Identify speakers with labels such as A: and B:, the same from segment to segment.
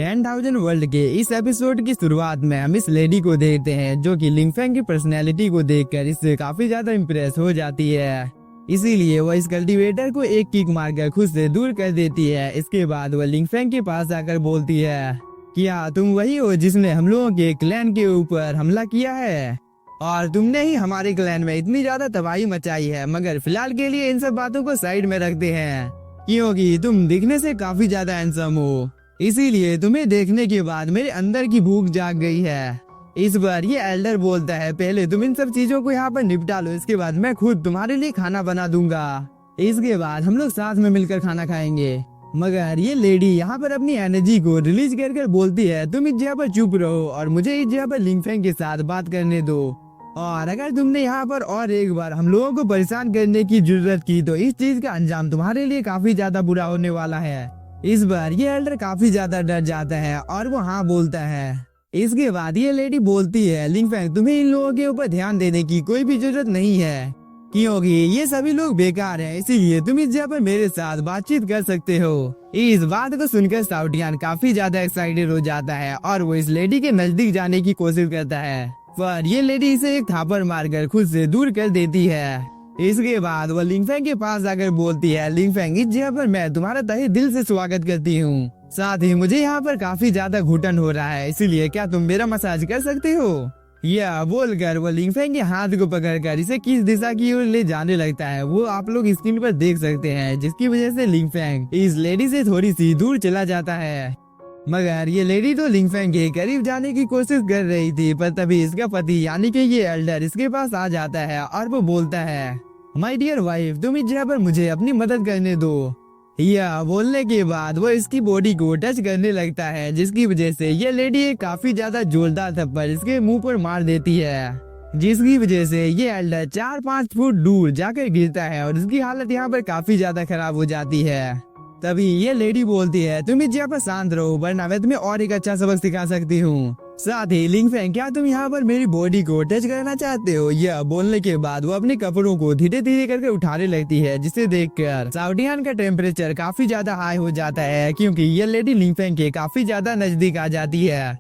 A: 10,000 world के इस episode की शुरुआत में हम इस लेडी को देखते हैं जो कि लिंगफेंग की पर्सनैलिटी को देखकर इससे काफी ज्यादा इम्प्रेस हो जाती है। इसीलिए वह इस कल्टीवेटर को एक किक मारकर खुद से दूर कर देती है। इसके बाद वह लिंगफेंग के पास आकर बोलती है, क्या तुम वही हो जिसने हम लोगों के क्लैन के ऊपर हमला किया है और तुमने ही हमारे क्लैन में इतनी ज्यादा तबाही मचाई है। मगर फिलहाल के लिए इन सब बातों को साइड में रखते हैं क्योंकि तुम दिखने से काफी ज्यादा हैंडसम हो, इसीलिए तुम्हें देखने के बाद मेरे अंदर की भूख जाग गई है। इस बार ये एल्डर बोलता है, पहले तुम इन सब चीजों को यहाँ पर निपटा लो, इसके बाद मैं खुद तुम्हारे लिए खाना बना दूंगा। इसके बाद हम लोग साथ में मिलकर खाना खाएंगे। मगर ये लेडी यहाँ पर अपनी एनर्जी को रिलीज कर बोलती है, तुम इस जगह पर चुप रहो और मुझे इस जगह पर लिंगफेंग के साथ बात करने दो। और अगर तुमने यहाँ पर और एक बार हम लोगों को परेशान करने की जरूरत की तो इस चीज का अंजाम तुम्हारे लिए काफी ज्यादा बुरा होने वाला है। इस बार ये एल्डर काफी ज्यादा डर जाता है और वो हाँ बोलता है। इसके बाद ये लेडी बोलती है, लिंगफेंग तुम्हें इन लोगों के ऊपर ध्यान देने की कोई भी जरूरत नहीं है क्योंकि ये सभी लोग बेकार हैं, इसीलिए तुम इस जगह पर मेरे साथ बातचीत कर सकते हो। इस बात को सुनकर साउटियान काफी ज्यादा एक्साइटेड हो जाता है और वो इस लेडी के नजदीक जाने की कोशिश करता है, पर ये लेडी इसे एक थापड़ मारकर खुद से दूर कर देती है। इसके बाद वो लिंगफेंग के पास आकर बोलती है, लिंगफेंग इस जगह पर मैं तुम्हारा तहे दिल से स्वागत करती हूँ, साथ ही मुझे यहाँ पर काफी ज्यादा घुटन हो रहा है, इसीलिए क्या तुम मेरा मसाज कर सकते हो। यह बोलकर वो लिंगफेंग के हाथ को पकड़कर इसे किस दिशा की ओर ले जाने लगता है, वो आप लोग स्क्रीन पर देख सकते हैं, जिसकी वजह से लिंगफेंग इस लेडी से थोड़ी सी दूर चला जाता है। मगर ये लेडी तो लिंगफेंग के करीब जाने की कोशिश कर रही थी, पर तभी इसका पति यानी कि ये एल्डर इसके पास आ जाता है और वो बोलता है, माय डियर वाइफ तुम इस जगह पर मुझे अपनी मदद करने दो। यह बोलने के बाद वो इसकी बॉडी को टच करने लगता है, जिसकी वजह से ये लेडी एक काफी ज्यादा जोरदार थप्पड़ इसके मुंह पर मार देती है, जिसकी वजह से ये एल्डर 4-5 फुट दूर जाकर गिरता है और इसकी हालत यहाँ पर काफी ज्यादा खराब हो जाती है। तभी ये लेडी बोलती है, तुम इस जगह पर शांत रहो वरना मैं तुम्हें और एक अच्छा सबक सिखा सकती हूँ। साथ ही लिंगफेंग क्या तुम यहाँ पर मेरी बॉडी को टच करना चाहते हो। यह बोलने के बाद वो अपने कपड़ों को धीरे धीरे करके उठाने लगती है, जिसे देखकर साउटियान का टेम्परेचर काफी ज्यादा हाई हो जाता है क्योंकि ये लेडी लिंगफेंग के काफी ज्यादा नजदीक आ जाती है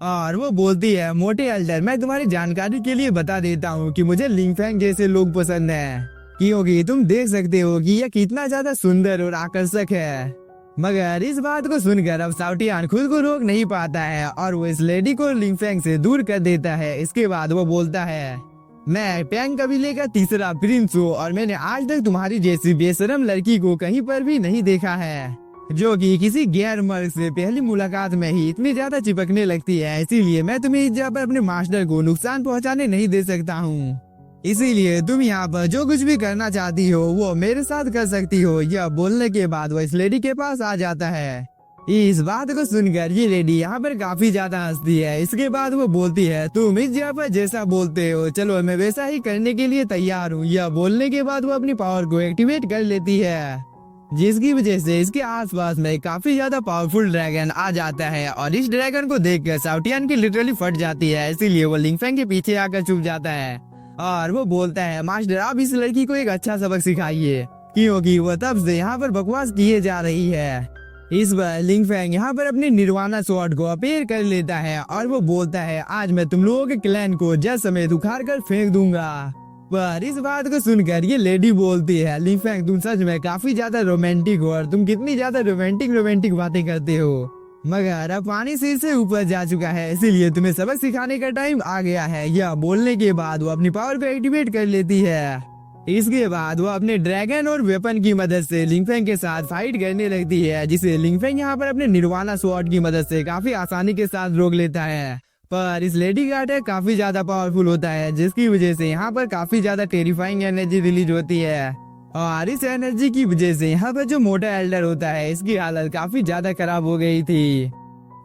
A: और वो बोलती है, मोटे एल्डर मैं तुम्हारी जानकारी के लिए बता देता हूँ कि मुझे लिंगफेंग जैसे लोग पसंद है क्योंकि तुम देख सकते हो कि यह कितना ज्यादा सुंदर और आकर्षक है। मगर इस बात को सुनकर अब साउटियान खुद को रोक नहीं पाता है और वो इस लेडी को लिंगफेंग से दूर कर देता है। इसके बाद वो बोलता है, मैं पेंग कबीले का तीसरा प्रिंस हूँ और मैंने आज तक तुम्हारी जैसी बेशरम लड़की को कहीं पर भी नहीं देखा है जो कि किसी गैर मर्द से पहली मुलाकात में ही इतनी ज्यादा चिपकने लगती है। इसीलिए मैं तुम्हें इस जगह पर अपने मास्टर को नुकसान पहुँचाने नहीं दे सकता हूँ, इसीलिए तुम यहाँ पर जो कुछ भी करना चाहती हो वो मेरे साथ कर सकती हो। यह बोलने के बाद वो इस लेडी के पास आ जाता है। इस बात को सुनकर ये लेडी यहाँ पर काफी ज्यादा हंसती है। इसके बाद वो बोलती है, तुम इस जगह पर जैसा बोलते हो चलो मैं वैसा ही करने के लिए तैयार हूँ। यह बोलने के बाद वो अपनी पावर को एक्टिवेट कर लेती है, जिसकी वजह से इसके आसपास में काफी ज्यादा पावरफुल ड्रैगन आ जाता है और इस ड्रैगन को देखकर साउटियान की लिटरली फट जाती है। इसीलिए वो लिंगफेंग के पीछे आकर छुप जाता है और वो बोलता है, मास्टर आप इस लड़की को एक अच्छा सबक सिखाइए क्योंकि वो तब से यहाँ पर बकवास किए जा रही है। इस बार लिंगफेंग यहाँ पर अपनी निर्वाणा स्वॉर्ड को अपेयर कर लेता है और वो बोलता है, आज मैं तुम लोगों के क्लैन को जड़ समेत उखाड़ कर फेंक दूंगा। पर इस बात को सुनकर ये लेडी बोलती है, लिंगफेंग तुम सच में काफी ज्यादा रोमांटिक हो और तुम कितनी ज्यादा रोमांटिक बातें करते हो, मगर अब पानी सिर से ऊपर जा चुका है इसीलिए तुम्हें सबक सिखाने का टाइम आ गया है। यह बोलने के बाद वो अपनी पावर को एक्टिवेट कर लेती है। इसके बाद वो अपने ड्रैगन और वेपन की मदद से लिंगफेंग के साथ फाइट करने लगती है, जिसे लिंगफेंग यहाँ पर अपने निर्वाणा स्वॉर्ड की मदद से काफी आसानी के साथ रोक लेता है। पर इस लेडी का अटैक काफी ज्यादा पावरफुल होता है, जिसकी वजह से यहाँ पर काफी ज्यादा टेरिफाइंग एनर्जी रिलीज होती है और इस एनर्जी की वजह से यहाँ पर जो मोटा एल्डर होता है इसकी हालत काफी ज्यादा खराब हो गई थी।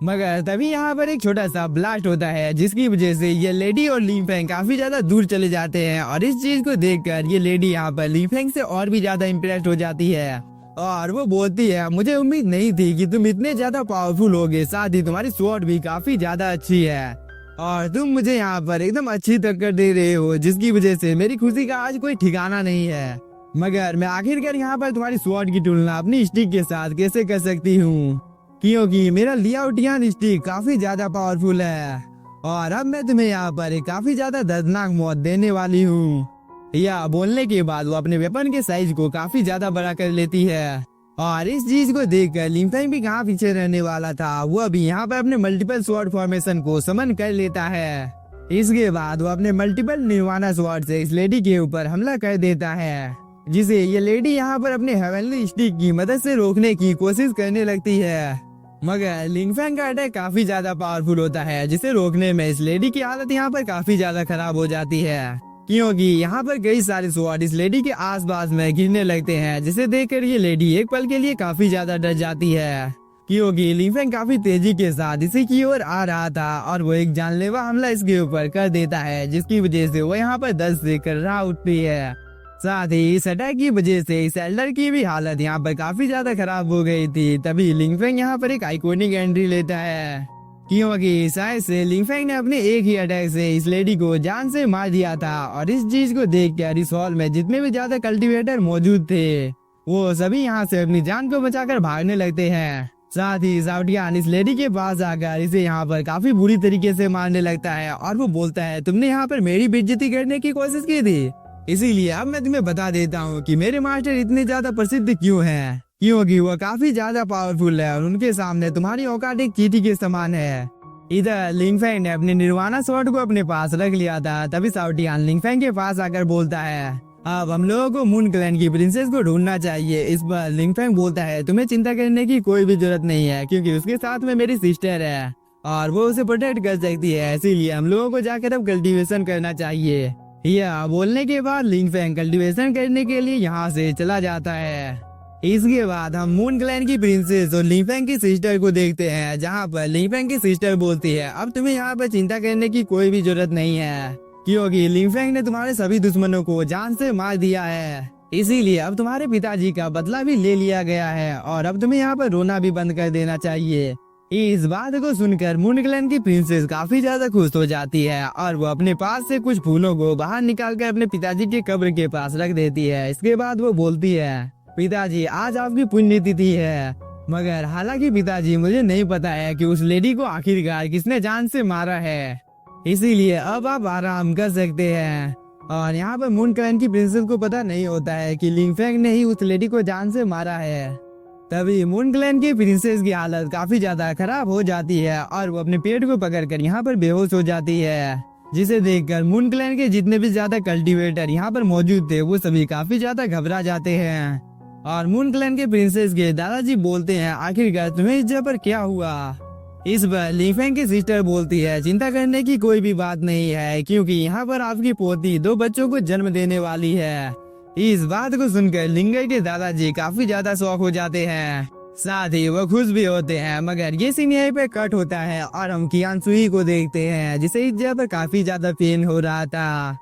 A: मगर तभी यहाँ पर एक छोटा सा ब्लास्ट होता है, जिसकी वजह से ये लेडी और लिंगफेंग काफी ज्यादा दूर चले जाते हैं और इस चीज को देखकर ये लेडी यहाँ पर लिंगफेंग से और भी ज्यादा इम्प्रेस्ड हो जाती है और वो बोलती है, मुझे उम्मीद नहीं थी कि तुम इतने ज्यादा पावरफुल होगे, साथ ही तुम्हारी स्वॉर्ड भी काफी ज्यादा अच्छी है और तुम मुझे यहाँ पर एकदम अच्छी टक्कर दे रहे हो, जिसकी वजह से मेरी खुशी का आज कोई ठिकाना नहीं है। मगर मैं आखिरकार यहाँ पर तुम्हारी स्वॉर्ड की तुलना अपनी स्टिक के साथ कैसे कर सकती हूँ क्योंकि मेरा लियाओटियन स्टिक काफी ज्यादा पावरफुल है और अब मैं तुम्हें यहाँ पर एक काफी ज्यादा दर्दनाक मौत देने वाली हूँ। यह बोलने के बाद वो अपने वेपन के साइज को काफी ज्यादा बड़ा कर लेती है और इस चीज को देखकर लिंफेंग भी कहाँ पीछे रहने वाला था, वो अभी यहाँ पर अपने मल्टीपल स्वॉर्ड फॉर्मेशन को समन कर लेता है। इसके बाद वो अपने मल्टीपल निर्वाणा स्वॉर्ड से इस लेडी के ऊपर हमला कर देता है, जिसे ये लेडी यहाँ पर अपने हेवनली स्टिक की मदद से रोकने की कोशिश करने लगती है। मगर लिंफेंग का अटैक काफी ज्यादा पावरफुल होता है, जिसे रोकने में इस लेडी की हालत यहाँ पर काफी ज्यादा खराब हो जाती है, क्योंकि यहाँ पर कई सारे स्वॉर्ड इस लेडी के आसपास में गिरने लगते हैं, जिसे देखकर ये लेडी एक पल के लिए काफी ज्यादा डर जाती है, क्योंकि लिंफेंग काफी तेजी के साथ इसी की ओर आ रहा था और वो एक जानलेवा हमला इसके ऊपर कर देता है, जिसकी वजह से वो यहाँ पर दर्द से कर्रा उठती है। साथ ही इस अटैक की वजह से इस एल्डर की भी हालत यहाँ पर काफी ज्यादा खराब हो गई थी। तभी लिंफेंग यहाँ पर एक आइकॉनिक एंट्री लेता है, क्योंकि शायद से लिंफेंग ने अपने एक ही अटैक से इस लेडी को जान से मार दिया था और इस चीज को देख कर इस हॉल में जितने भी ज्यादा कल्टीवेटर मौजूद थे वो सभी यहाँ से अपनी जान को बचाकर भागने लगते हैं। साथ ही साउटियन इस लेडी के पास आकर इसे यहाँ पर काफी बुरी तरीके से मारने लगता है और वो बोलता है, तुमने यहाँ पर मेरी बेइज्जती करने की कोशिश की थी, इसीलिए अब मैं तुम्हें बता देता हूँ कि मेरे मास्टर इतने ज्यादा प्रसिद्ध क्यों हैं, क्योंकि वो काफी ज्यादा पावरफुल है और उनके सामने तुम्हारी औकात एक चींटी के समान है। इधर लिंफेंग ने अपने निर्वाणा स्वॉर्ड को अपने पास रख लिया था, तभी साउटियन लिंफेंग के पास आकर बोलता है, अब हम लोगों को मून क्लैन की प्रिंसेस को ढूंढना चाहिए। इस पर लिंफेंग बोलता है, तुम्हें चिंता करने की कोई भी जरूरत नहीं है, क्योंकि उसके साथ में मेरी सिस्टर है और वो उसे प्रोटेक्ट कर सकती है, इसीलिए हम लोगों को जाकर अब कल्टीवेशन करना चाहिए। यह बोलने के बाद लिंफेंग कल्टीवेशन करने के लिए यहाँ से चला जाता है। इसके बाद हम मून क्लैन की प्रिंसेस और लिंफेंग की सिस्टर को देखते हैं, जहाँ पर लिंफेंग की सिस्टर बोलती है, अब तुम्हें यहाँ पर चिंता करने की कोई भी जरूरत नहीं है, क्योंकि लिंफेंग ने तुम्हारे सभी दुश्मनों को जान से मार दिया है, इसीलिए अब तुम्हारे पिताजी का बदला भी ले लिया गया है और अब तुम्हें यहाँ पर रोना भी बंद कर देना चाहिए। इस बात को सुनकर मून क्लैन की प्रिंसेस काफी ज्यादा खुश हो जाती है और वो अपने पास से कुछ फूलों को बाहर निकाल कर अपने पिताजी के कब्र के पास रख देती है। इसके बाद वो बोलती है, पिताजी आज आपकी पुण्यतिथि है, मगर हालांकि पिताजी मुझे नहीं पता है कि उस लेडी को आखिरकार किसने जान से मारा है, इसीलिए अब आप आराम कर सकते हैं। और यहाँ पर मून क्लैन की प्रिंसेस को पता नहीं होता है कि लिंफेंग ने ही उस लेडी को जान से मारा है। तभी मून क्लैन की प्रिंसेस की हालत काफी ज्यादा खराब हो जाती है और वो अपने पेट को पकड़कर यहाँ पर बेहोश हो जाती है, जिसे देखकर मून क्लैन के जितने भी ज्यादा कल्टीवेटर यहाँ पर मौजूद थे वो सभी काफी ज्यादा घबरा जाते हैं। और मून क्लैन के प्रिंसेस के दादाजी बोलते हैं, आखिरकार तुम्हें इस जगह पर क्या हुआ। इस पर लिंफेंग की सिस्टर बोलती है, चिंता करने की कोई भी बात नहीं है, क्योंकि यहाँ पर आपकी पोती 2 बच्चों को जन्म देने वाली है। इस बात को सुनकर लिंगर के दादाजी काफी ज्यादा शौक हो जाते हैं, साथ ही वो खुश भी होते हैं। मगर ये सीन यहीं पे कट होता है और हम कियान सुई को देखते हैं, जिसे इस जगह पर काफी ज्यादा पेन हो रहा था,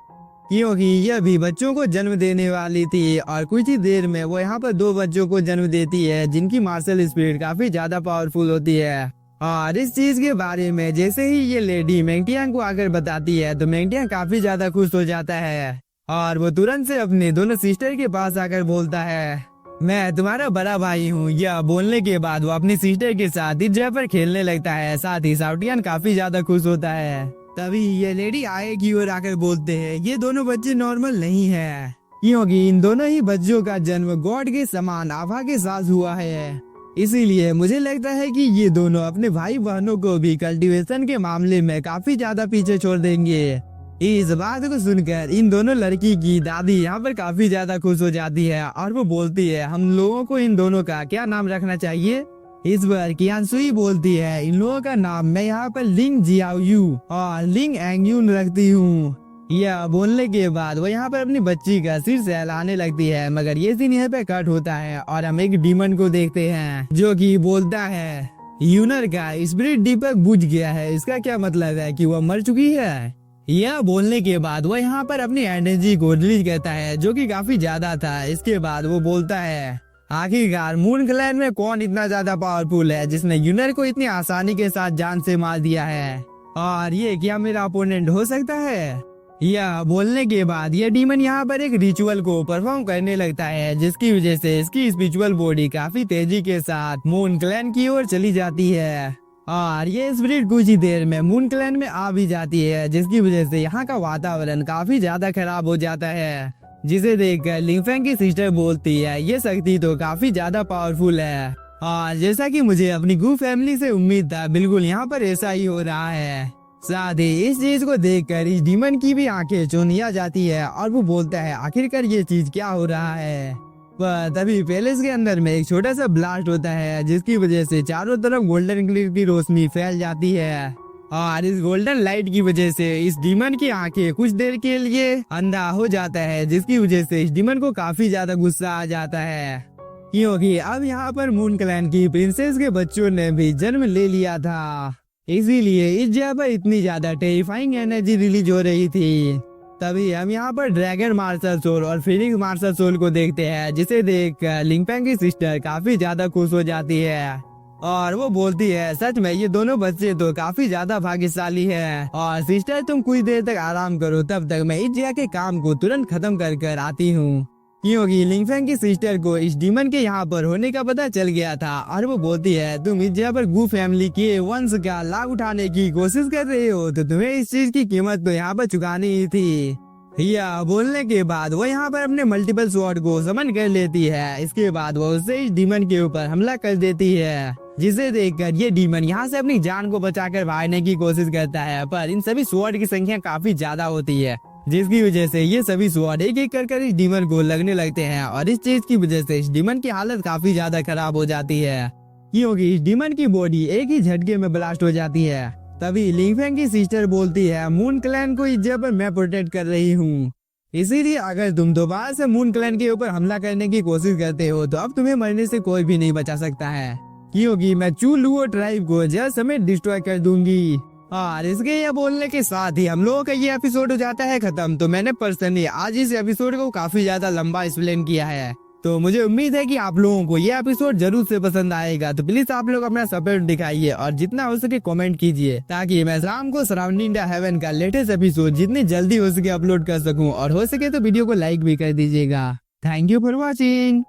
A: क्योंकि यह भी बच्चों को जन्म देने वाली थी और कुछ ही देर में वो यहाँ पर 2 बच्चों को जन्म देती है, जिनकी मार्शल स्पीड काफी ज्यादा पावरफुल होती है। और इस चीज के बारे में जैसे ही ये लेडी मेंगटियांग को आकर बताती है तो मेंगटियांग काफी ज्यादा खुश हो जाता है और वो तुरंत से अपने दोनों सिस्टर के पास आकर बोलता है, मैं तुम्हारा बड़ा भाई हूँ। यह बोलने के बाद वो अपनी सिस्टर के साथ इस जगह पर खेलने लगता है। साथ ही साउटियन काफी ज्यादा खुश होता है। तभी ये लेडी आगे की ओर आकर बोलते हैं, ये दोनों बच्चे नॉर्मल नहीं है, क्योंकि इन दोनों ही बच्चों का जन्म गॉड के समान आभा के साथ हुआ है, इसीलिए मुझे लगता है कि ये दोनों अपने भाई बहनों को भी कल्टीवेशन के मामले में काफी ज्यादा पीछे छोड़ देंगे। इस बात को सुनकर इन दोनों लड़की की दादी यहाँ पर काफी ज्यादा खुश हो जाती है और वो बोलती है, हम लोगों को इन दोनों का क्या नाम रखना चाहिए। इस पर कियान सुई बोलती है, इन लोगों का नाम मैं यहाँ पर लिंग जियाओ यू और लिंग एंग यून रखती हूँ। यह बोलने के बाद वो यहाँ पर अपनी बच्ची का सिर सहलाने लगती है, मगर ये सीन यहाँ पे कट होता है और हम एक डीमन को देखते हैं जो कि बोलता है, यूनर का स्पिरिट दीपक बुझ गया है, इसका क्या मतलब है कि वह मर चुकी है। यह बोलने के बाद वो यहाँ पर अपनी एनर्जी को रिलीज करता है, जो कि काफी ज्यादा था। इसके बाद वो बोलता है, आखिरकार मून क्लैन में कौन इतना ज्यादा पावरफुल है जिसने यूनर को इतनी आसानी के साथ जान से मार दिया है, और ये क्या मेरा अपोनेंट हो सकता है। यह बोलने के बाद यह डीमन यहाँ पर एक रिचुअल को परफॉर्म करने लगता है, जिसकी वजह से इसकी स्पिरिचुअल बॉडी काफी तेजी के साथ मून क्लैन की ओर चली जाती है और ये स्पिरिट कुछ ही देर में मून क्लैन में आ भी जाती है, जिसकी वजह से यहाँ का वातावरण काफी ज्यादा खराब हो जाता है। जिसे देखकर लिंगफेंग की सिस्टर बोलती है ये शक्ति तो काफी ज्यादा पावरफुल है और जैसा कि मुझे अपनी गू फैमिली से उम्मीद था, बिल्कुल यहाँ पर ऐसा ही हो रहा है। साथ ही इस चीज को देखकर इस डीमन की भी आंखें चौंधिया जाती है और वो बोलता है आखिरकार ये चीज क्या हो रहा है। पर तभी पैलेस के अंदर में एक छोटा सा ब्लास्ट होता है, जिसकी वजह से चारों तरफ गोल्डन कलर की रोशनी फैल जाती है और इस गोल्डन लाइट की वजह से इस डीमन की आंखें कुछ देर के लिए अंधा हो जाता है, जिसकी वजह से इस डीमन को काफी ज्यादा गुस्सा आ जाता है, क्योंकि अब यहाँ पर मून क्लैन की प्रिंसेस के बच्चों ने भी जन्म ले लिया था। इसीलिए इस जगह पर इतनी ज्यादा टेरिफाइंग एनर्जी रिलीज हो रही थी। तभी हम यहाँ पर ड्रैगन मार्शल सोल और फिनिक्स मार्शल सोल को देखते हैं, जिसे देख लिंगफेंग की सिस्टर काफी ज्यादा खुश हो जाती है और वो बोलती है सच में ये दोनों बच्चे तो काफी ज्यादा भाग्यशाली है। और सिस्टर तुम कुछ देर तक आराम करो, तब तक मैं इस जगह के काम को तुरंत खत्म कर कर आती हूँ, क्योंकि लिंगफेंग की सिस्टर को इस डीमन के यहाँ पर होने का पता चल गया था और वो बोलती है तुम इस जगह पर गू फैमिली के वंश का लाभ उठाने की कोशिश कर रहे हो, तो तुम्हें इस चीज की कीमत तो यहाँ पर चुकानी ही थी। यह बोलने के बाद वो यहाँ पर अपने मल्टीपल स्वॉर्ड को समन कर लेती है। इसके बाद वो उससे इस डीमन के ऊपर हमला कर देती है, जिसे देखकर ये डीमन यहाँ से अपनी जान को बचाकर भागने की कोशिश करता है, पर इन सभी स्वॉर्ड की संख्या काफी ज्यादा होती है, जिसकी वजह से ये सभी स्वॉर्ड एक एक कर इस डीमन को लगने लगते हैं और इस चीज की वजह से इस डीमन की हालत काफी ज्यादा खराब हो जाती है, क्योंकि इस डीमन की बॉडी एक ही झटके में ब्लास्ट हो जाती है। तभी लिंगफेंग की सिस्टर बोलती है मून क्लैन को इस जगह पर मैं प्रोटेक्ट कर रही हूँ, इसीलिए अगर तुम दोबारा से मून क्लैन के ऊपर हमला करने की कोशिश करते हो तो अब तुम्हें मरने से कोई भी नहीं बचा सकता है, क्योंकि मैं चू लुओ ट्राइब को जड़ समेत डिस्ट्रॉय कर दूंगी। और इसके ये बोलने के साथ ही हम लोगों का ये एपिसोड हो जाता है खत्म। तो मैंने पर्सनली आज इस एपिसोड को काफी ज्यादा लंबा एक्सप्लेन किया है, तो मुझे उम्मीद है कि आप लोगों को ये एपिसोड जरूर से पसंद आएगा। तो प्लीज आप लोग अपना सपोर्ट दिखाइए और जितना हो सके कमेंट कीजिए, ताकि मैं शाम को सराउंडिंग द हेवन का लेटेस्ट एपिसोड जितनी जल्दी हो सके अपलोड कर सकूं, और हो सके तो वीडियो को लाइक भी कर दीजिएगा। Thank you for watching.